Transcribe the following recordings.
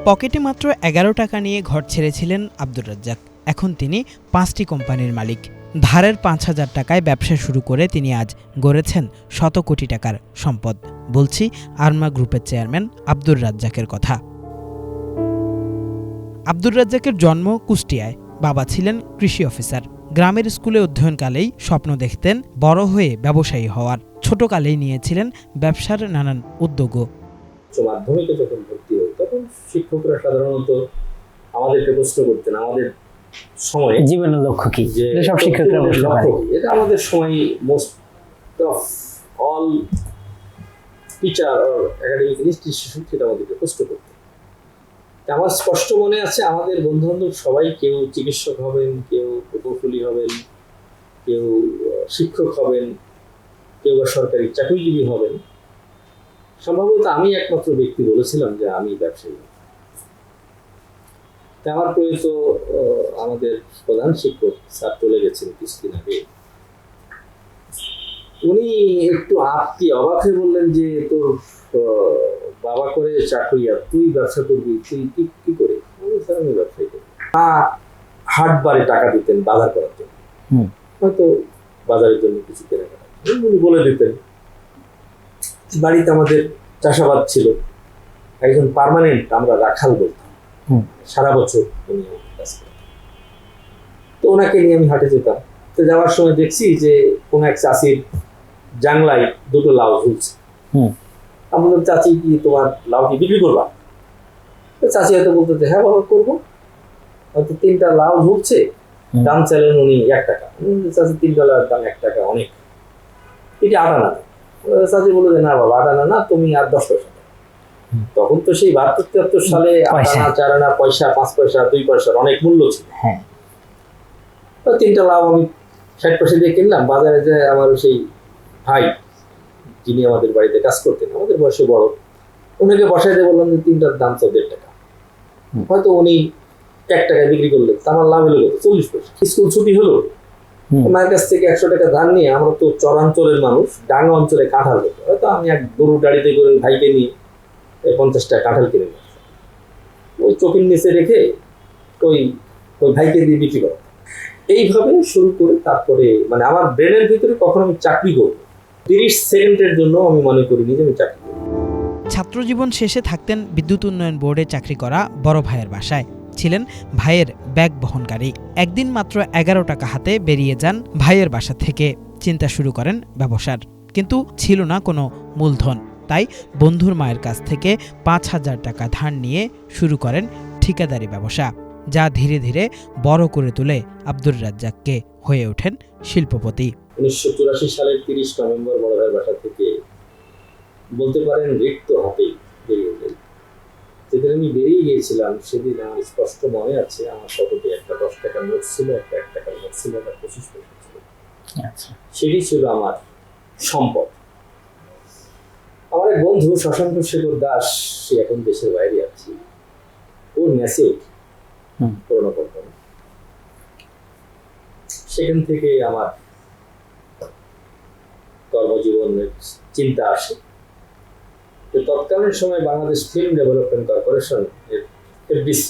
পকেটে মাত্র ১১ টাকা নিয়ে ঘর ছেড়েছিলেন আব্দুর রাজ্জাক। এখন তিনি ৫টি কোম্পানির মালিক। ধারের ৫,০০০ টাকায় ব্যবসা শুরু করে তিনি আজ গড়েছেন শত কোটি টাকার সম্পদ। বলছি আরমা গ্রুপের চেয়ারম্যান আব্দুর রাজ্জাকের কথা। আব্দুর রাজ্জাকের জন্ম কুষ্টিয়ায়। বাবা ছিলেন কৃষি অফিসার। গ্রামের স্কুলে অধ্যয়নকালেই স্বপ্ন দেখতেন বড় হয়ে ব্যবসায়ী হওয়ার। ছোটকালেই নিয়েছিলেন ব্যবসার নানান উদ্যোগও। মাধ্যমিকে যখন ভর্তি হই তখন শিক্ষকরা সাধারণত আমাদেরকে প্রশ্ন করতেন আমাদের সময় জীবনের লক্ষ্য কি, যে সব শিক্ষকরা প্রশ্ন করে। এটা আমাদের সময় most of all teacher or academic institution সেটা আমাদেরকে প্রশ্ন করতেন। আমার স্পষ্ট মনে আছে আমাদের বন্ধু বান্ধব সবাই কেউ চিকিৎসক হবেন, কেউ প্রকৌশলী হবেন, কেউ শিক্ষক হবেন, কেউ বা সরকারি চাকরিজীবী হবেন। সম্ভবত আমি একমাত্র ব্যক্তি বলেছিলাম যে আমি ব্যবসায়ী। আমার প্রয়াত আমাদের প্রধান শিক্ষক স্যার চলে গেছেন কিছুদিন আগে। উনি একটু অবাক হয়ে বললেন যে তোর বাবা করে চাকরি আর তুই ব্যবসা করবি, তুই কি করে? স্যার আমি ব্যবসায়ী করি। হাটবারে টাকা দিতেন বাজার করার জন্য, হয়তো বাজারের জন্য কিছু কেনাকাটা উনি বলে দিতেন। বাড়িতে আমাদের চাষাবাদ ছিল, একজন পার্মানেন্ট আমরা রাখাল বলতাম, সারা বছর উনি কাজ করতেন। তো ওনাকে নিয়ে আমি হাটে যেতাম। তো যাওয়ার সময় দেখছি যে কোন এক চাষির জাংলায় দুটো লাউ ঝুলছে। আমি বললাম, চাচি কি তোমার লাউ কি বিক্রি করবা? তো চাচি হয়তো বলতো যে হ্যাঁ বাবা করবো। হয়তো 3টা লাউ ঝুলছে, দাম চাইলেন উনি 1 টাকা। চাচি 3টা লাউর দাম 1 টাকা অনেক, এটি 8 আনা। চাচি বললো যে না বাবা 8 আনা না, তুমি আর 10 পয়সা। তখন তো সেই 72-73 সালে 8 আনা 4 আনা পয়সা, 5 পয়সা 2 পয়সার অনেক মূল্য ছিল। 3টা লাউ আমি 60 পয়সা দিয়ে কিনলাম। বাজারে যে আমার সেই ভাই যিনি আমাদের বাড়িতে কাজ করতেন, আমাদের বয়সে বড়, ওনাকে বসাই দিয়ে বললাম যে 3টার দাম তো 1.5 টাকা। হয়তো উনি 1 টাকায় বিক্রি করলেন, আমার লাভ হলো 40 পয়সা। স্কুল ছুটি হলো, মায়ের কাছ থেকে 100 টাকা ধার নিয়ে, আমরা তো চরাঞ্চলের মানুষ, ডাঙ্গা অঞ্চলে কাঁঠাল হতো, হয়তো আমি এক গরু গাড়িতে করে ভাইকে নিয়ে 50 টাকা কাঁঠাল কিনে নিই, ওই চোখের নিচে রেখে ওই ভাইকে দিয়ে বিক্রি করা। এইভাবে শুরু করে তারপরে মানে আমার ব্রেনের ভিতরে কখনো আমি চাকরি করবো 30 সেকেন্ডের জন্য আমি মনে করিনি যে আমি চাকরি করবো। ছাত্রজীবন শেষে থাকতেন বিদ্যুৎ উন্নয়ন বোর্ডে চাকরি করা বড় ভাইয়ের বাসায়। ছিলেন ভাইয়ের ব্যাগ বহনকারী। একদিন মাত্র 11 টাকা হাতে বেরিয়ে যান ভাইয়ের বাসা থেকে। চিন্তা শুরু করেন ব্যবসার, কিন্তু ছিল না কোনো মূলধন। তাই বন্ধুর মায়ের কাছ থেকে 5,000 টাকা ধার নিয়ে শুরু করেন ঠিকাদারি ব্যবসা, যা ধীরে ধীরে বড় করে তোলে আব্দুর রাজ্জাককে। হয়ে ওঠেন শিল্পপতি। 1984 সালের 30 নভেম্বর বড় ভাইয়ের বাসা থেকে বলতে পারেন রিক্ত হাতেই বেরিয়ে যাই। যেদিন আমি বেরিয়ে গিয়েছিলাম সেদিন আমার স্পষ্ট মনে আছে, আমার পকেটে একটা 10 টাকার নোট ছিল, একটা 1 টাকার নোট ছিল, একটা 25 পয়সা ছিল। সেটি ছিল আমার সম্পদ। আমার এক বন্ধু শশাঙ্ক শেখর দাস, সে এখন দেশের বাইরে আছে, ওর মেসে উঠি পুরোনো কোম্পানি। সেখান থেকে আমার কর্মজীবনের চিন্তা আসে। তৎকালীন সময় Bangladesh film development corporation FDC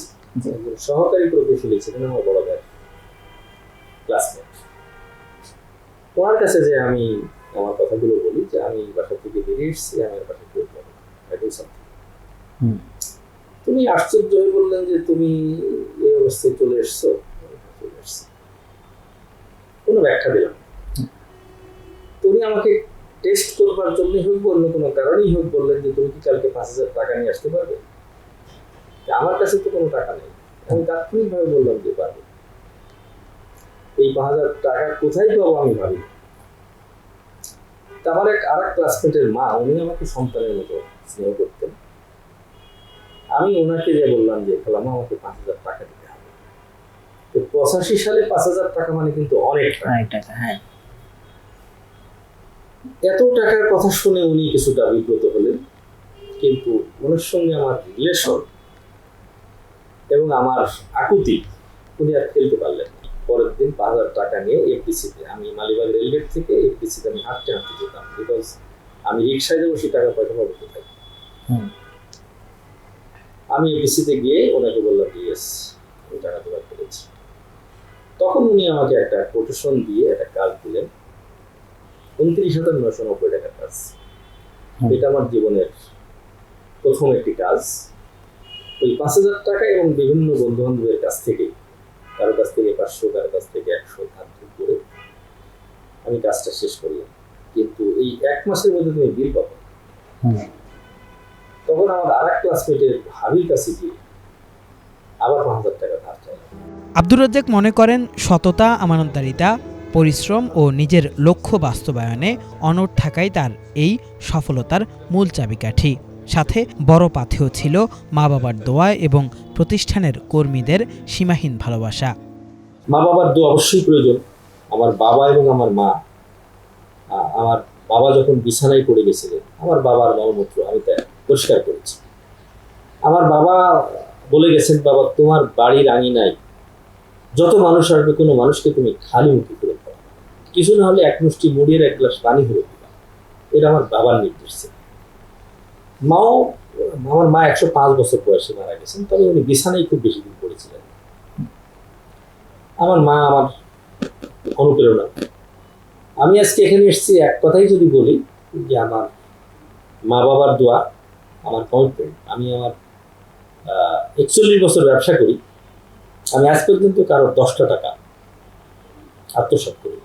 সহকারী প্রকৌশলী ছিলেন আমার বড় ভাই ক্লাসমেট। ওনার কাছে যে আমি আমার কথাগুলো বলি যে আমি বাসা থেকে বেরিয়ে এসেছি, আমি বাসা থেকে তুমি আশ্চর্য হয়ে বললেন যে তুমি এই অবস্থায় চলে এসছো। কোনো ব্যাখ্যা দিলাম। তুমি আমাকে টেস্ট করবার জন্যই হোক, অন্য কোনো কারণেই হোক, বললেন যে তুমি কি কালকে 5,000 টাকা নিয়ে আসতে পারবে? আমার কাছে তো কোনো টাকা নেই। আমি তাৎক্ষণিকভাবে বললাম যে পারবে। এই 5,000 টাকা কোথায় পাবো আমি ভাবি। আমার আর এক ক্লাসমেটের মা, উনি আমাকে সন্তানের মতো স্নেহ করতেন। আমি ওনাকে যে বললাম যে খালামা আমাকে 5,000 টাকা দিতে হবে। তো 85 সালে 5,000 টাকা মানে কিন্তু অনেক টাকা। হ্যাঁ, এত টাকার কথা শুনে উনি কিছুটা বিব্রত হলেন, কিন্তু ওনার সঙ্গে আমার রিলেশন এবং আমার আকুতি উনি আর ফেলতে পারলেন। পরের দিন 5,000 টাকা নিয়ে এফডিসিতে, আমি মালিবাগ রেলগেট থেকে এফডিসিতে আমি হাঁটতে যেতাম, বিকজ আমি রিক্সায় যাবো, সেই টাকা পয়সা পাবো কোথায়। আমি এপিসিতে গিয়ে ওনাকে বললাম যে ইয়েস আমি টাকা জোগাড় করেছি। তখন উনি আমাকে একটা কোটেশন দিয়ে একটা কাজ দিলেন, 29,990 টাকার কাজ। এটা আমার জীবনের প্রথম একটি কাজ। ওই 5,000 টাকা এবং বিভিন্ন বন্ধু বান্ধবের কাছ থেকে, কারো কাছ থেকে 500, কারো কাছ থেকে 100 ধার করে আমি কাজটা শেষ করলাম। কিন্তু এই 1 মাসের মধ্যে তুমি বিল পাবো। তখন আমার আর এক ক্লাসমেটের ভাবির কাছে গিয়ে আবার 5,000 টাকা ধার চাইলাম। আব্দুর রাজ্জাক মনে করেন সততা, আমানতদারিতা, পরিশ্রম ও নিজের লক্ষ্য বাস্তবায়নে অনড় থাকাই তার এই সফলতার মূল চাবিকাঠি। সাথে বড় পাথেয় ছিল মা বাবার দোয়া এবং প্রতিষ্ঠানের কর্মীদের সীমাহীন ভালোবাসা। মা বাবার দোয়া অবশ্যই প্রয়োজন। আমার বাবা এবং আমার মা, আমার বাবা যখন বিছানায় পড়ে গেছিলেন, আমার বাবার মলমূত্র আমি তা পরিষ্কার করেছি। আমার বাবা বলে গেছেন, বাবা তোমার বাড়ির আঙিনায় যত মানুষ আসবে কোনো মানুষকে তুমি খালি মুখে করে দাও, কিছু না হলে 1 মুষ্টি মুড়ির 1 গ্লাস পানি হলে দিবা। এটা আমার বাবার নির্দেশ ছিল। মাও, আমার মা 105 বছর বয়সে মারা গেছেন, তবে উনি বিছানায় খুব বেশি দিন পড়েছিলেন। আমার মা আমার অনুপ্রেরণা। আমি আজকে এখানে এসেছি এক কথাই যদি বলি যে আমার মা বাবার দোয়া, আমার কমিটমেন্ট। আমি আমার 41 বছর ব্যবসা করি, আমি আজ পর্যন্ত কারো 10টা টাকা আত্মসাৎ করি।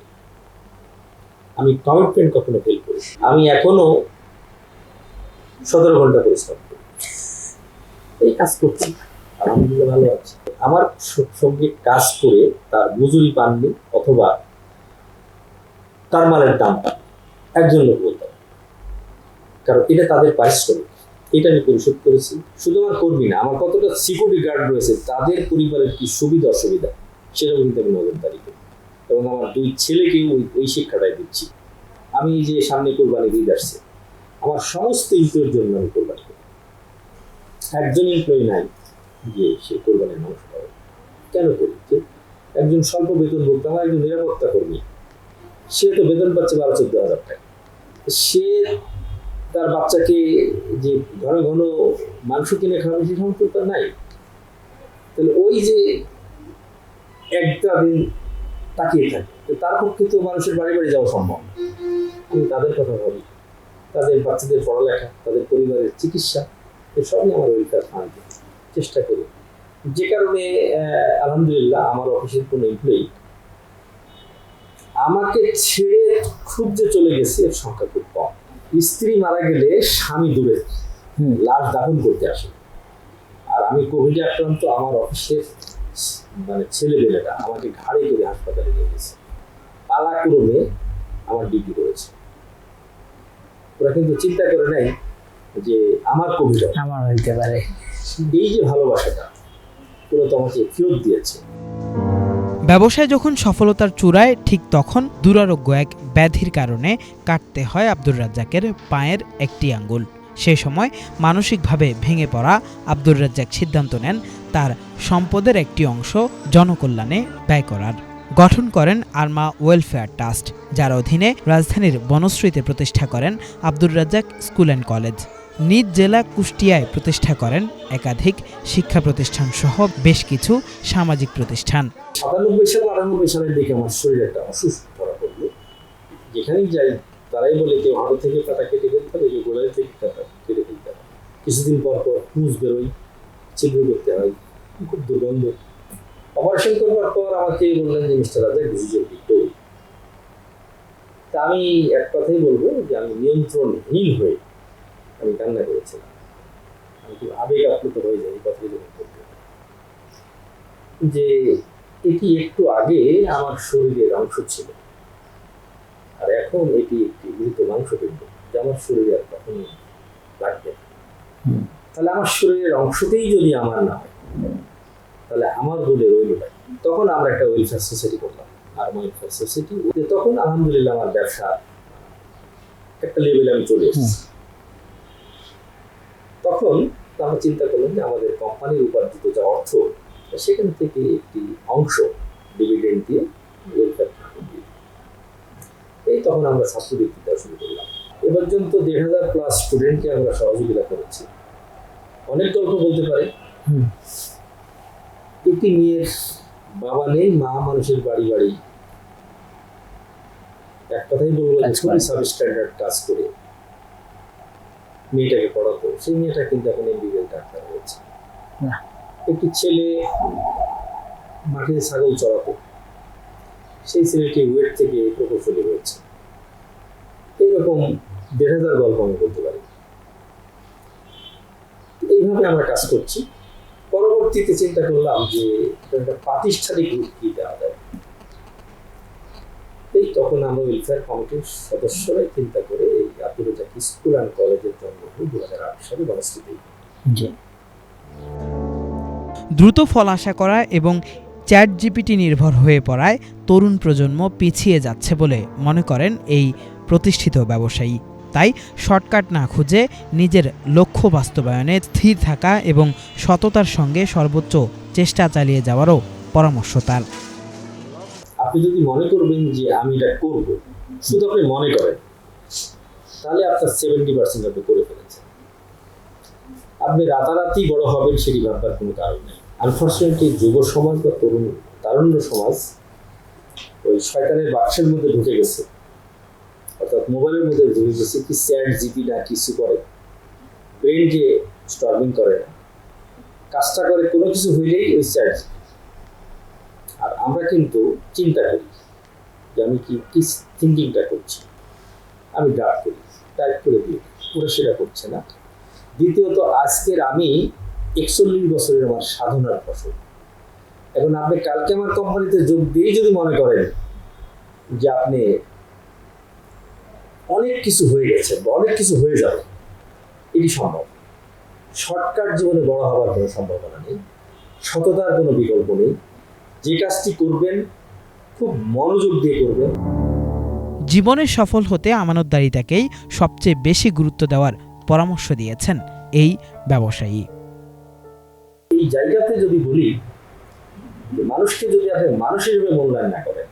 আমি কমিটমেন্ট কখনো ফেল করি। আমি এখনো 17 ঘন্টা পরিশ্রম করি, এই কাজ করছি, আলহামদুলিল্লাহ ভালো আছে। আমার সঙ্গে কাজ করে তার মজুরি পাননি অথবা তার মালের দাম পান একজন লোক বলতে, কারণ এটা তাদের পারিশ্রমিক, এটা আমি পরিশোধ করেছি। শুধু আমার কর্মী না, আমার কতটা সিকিউরিটি গার্ড রয়েছে, তাদের পরিবারের কি সুবিধা অসুবিধা সেটা কিন্তু আমি নজরদারি করি, এবং আমার 2 ছেলেকেও ওই শিক্ষাটাই দিচ্ছি। আমি যে সামনে কোরবানি ঈদ আসছে, আমার সমস্ত এমপ্লয়ের জন্য আমি কোরবানি করি। একজন এমপ্লয়ি নাই যে সে কোরবানির মাংস পাবে। কেন করি? যে একজন স্বল্প বেতনভুক্ত, আমার একজন নিরাপত্তা কর্মী, সে তো বেতন পাচ্ছে 12-14 হাজার টাকা। সে তার বাচ্চাকে যে ঘন ঘন মাংস কিনে খাওয়াবে সে সমস্ত তার নাই। তাহলে ওই যে একটা দিন তাকিয়ে থাকে, তার পক্ষে তো মানুষের বাড়ি বাড়ি যাওয়া সম্ভব না। আমি তাদের কথা ভাবি, তাদের বাচ্চাদের পড়ালেখা, তাদের পরিবারের চিকিৎসা, এসবই আমার ওয়েলফেয়ার ফান্ড চেষ্টা করি। যে কারণে আলহামদুলিল্লাহ আমার অফিসের কোনো এমপ্লয়ি আমাকে ছেড়ে খুব যে চলে গেছে এর সংখ্যা খুব কম। স্ত্রী মারা গেলে স্বামী দূরে লাশ দাফন করতে আসে, আর আমি কোভিডে আক্রান্ত, আমার অফিসের মানে ছেলেবেলেরা আমাকে ঘাড়ে করে হাসপাতালে নিয়ে গেছে, পালাক্রমে আমার ডিউটি করেছে। ওরা কিন্তু চিন্তা করে নাই যে আমার কোভিড আমার হইতে পারে। এই যে ভালোবাসাটা ওরা তো আমাকে ফেরত দিয়েছে। ব্যবসায় যখন সফলতার চূড়ায়, ঠিক তখন দুরারোগ্য এক ব্যাধির কারণে কাটতে হয় আব্দুর রাজ্জাকের পায়ের একটি আঙ্গুল। সেই সময় মানসিকভাবে ভেঙে পড়া আব্দুর রাজ্জাক সিদ্ধান্ত নেন তার সম্পদের একটি অংশ জনকল্যাণে ব্যয় করার। গঠন করেন আরমা ওয়েলফেয়ার ট্রাস্ট, যার অধীনে রাজধানীর বনশ্রীতে প্রতিষ্ঠা করেন Abdur Razzak school and college. নিজ জেলা কুষ্টিয়ায় প্রতিষ্ঠা করেন একাধিক শিক্ষা প্রতিষ্ঠান সহ বেশ কিছু সামাজিক প্রতিষ্ঠান। 97 সাল 98 সালের দিকে আমার শরীর একটা অসুস্থ ধরা পড়লো। যেখানেই যাই তারাই বলে কেউ হাড় থেকে কাটা কেটে ফেলতে হবে, কেউ গোড়ায় থেকে কাটা কেটে ফেলতে হবে। কিছুদিন পর পর হুঁশ বেরোয়, ছিদ্র করতে হয়, খুব দুর্গন্ধ। অপারেশন করবার পর আমাকে বললেন যে mister Razzak this is your victory. তা আমি এক কথাই বলবো যে আমি নিয়ন্ত্রণহীন হয়ে আমি কান্না করেছিলাম। আমি খুব আবেগ আপ্লুত হয়ে যাই এই কথাটি যখন বলতে, যে এটি একটু আগে আমার শরীরের অংশ ছিল, আর এখন এটি একটি মৃত মাংসপিণ্ড যা আমার শরীরে আর কখনো লাগবে। তাহলে আমার শরীরের অংশতেই যদি আমার না হয়, তাহলে আমার বলে রইল না। তখন আমরা একটা ওয়েলফেয়ার সোসাইটি করলাম, আর ওয়েলফেয়ার সোসাইটি। তখন আলহামদুলিল্লাহ আমার ব্যবসা একটা লেভেলে আমি চলে এসেছি। তখন আমরা চিন্তা করলাম যে আমাদের কোম্পানির উপার্জিত যা অর্থ, সেখান থেকে একটি অংশ ডিভিডেন্ড দিয়ে ওয়েলফেয়ার ফান্ড দিয়ে, এই তখন আমরা ছাত্রবৃত্তি দেওয়া শুরু করলাম। এ পর্যন্ত 1,500+ স্টুডেন্টকে আমরা সহযোগিতা করেছি। অনেক গল্প বলতে পারে। হুম। একটি মেয়ের বাবা নেই, মা মানুষের বাড়ি বাড়ি এক কথাই বলবো যে কাজ খুবই করে। সাবস্ট্যান্ডার্ড কাজ করে মেয়েটাকে পড়াতো। সেই মেয়েটা কিন্তু এখন এমবিবিএস ডাক্তার হয়েছে। বাহ। একটি ছেলে মাঠে ছাগল চড়াতো, সেই ছেলেটি ওয়েট থেকে প্রকৌশলী হয়েছে। এইরকম ১,৫০০ গল্প আমি বলতে পারি। এইভাবে আমরা কাজ করছি। পরবর্তীতে চিন্তা করলাম যে একটা প্রাতিষ্ঠানিক রূপ কি দেওয়া যায়। এই তখন আমরা ওয়েলফেয়ার কমিটির সদস্যরাই চিন্তা করে এই আব্দুল রাজ্জাক স্কুল অ্যান্ড কলেজের জন্ম ২০০৮ সালে বনশ্রীতে। জি। দ্রুত ফল আশা করা এবং চ্যাট জিপিটি নির্ভর হয়ে পড়ায় তরুণ প্রজন্ম পিছিয়ে যাচ্ছে বলে মনে করেন এই প্রতিষ্ঠিত ব্যবসায়ী। তাই শর্টকাট না খুঁজে নিজের লক্ষ্য বাস্তবায়নে স্থির থাকা এবং সততার সঙ্গে সর্বোচ্চ চেষ্টা চালিয়ে যাওয়ারও পরামর্শ তার। আপনি যদি মনে করবেন যে আমি এটা করব, শুধু আপনি মনে করেন, তাহলে আপনার 70% আপনি করে ফেলেছেন। আপনি রাতারাতি বড় হবেন সেটি ভাববার কোনো কারণ নেই। আনফর্চুনেটলি যুব সমাজ বা তারুণ্য সমাজ ওই শয়তানের বাক্সের মধ্যে ঢুকে গেছে, অর্থাৎ মোবাইলের মধ্যে ঢুকে গেছে। কি চ্যাট জিপি না কিছু করে, ব্রেনকে স্টর্মিং করে না, কাজটা করে কোনো কিছু হইলেই ওই চ্যাট জিপি। আর আমরা কিন্তু চিন্তা করি যে আমি কি থিঙ্কিংটা করছি, আমি ড্রাফট করি, টাইপ করে দিই, ওরা সেটা করছে না। দ্বিতীয়ত আজকের আমি ৪১ বছরের আমার সাধনার ফসল। এখন আপনি কালকে আমার কোম্পানিতে যোগ দিয়ে যদি মনে করেন যে আপনি অনেক কিছু হয়ে গেছে বা অনেক কিছু হয়ে যাবে, এটি সম্ভব। শর্টকাট জীবনে বড় হওয়ার কোনো সম্ভাবনা নেই, সততার কোনো বিকল্প নেই। যে কাজটি করবেন খুব মনোযোগ দিয়ে করবেন। জীবনে সফল হতে আমানতদারিতাকেই সবচেয়ে বেশি গুরুত্ব দেওয়ার পরামর্শ দিয়েছেন এই ব্যবসায়ী। এই জায়গাতে যদি বলি যে মানুষকে যদি আপনি মানুষ হিসেবে মূল্যায়ন না করেন,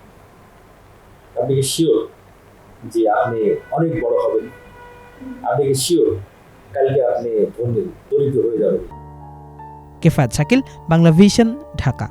আপনি কি শিওর যে আপনি অনেক বড় হবেন? আপনি কি শিওর কালকে আপনি দরিদ্র হয়ে যাবেন? কেফায়েত শাকিল, বাংলা ভিশন, ঢাকা।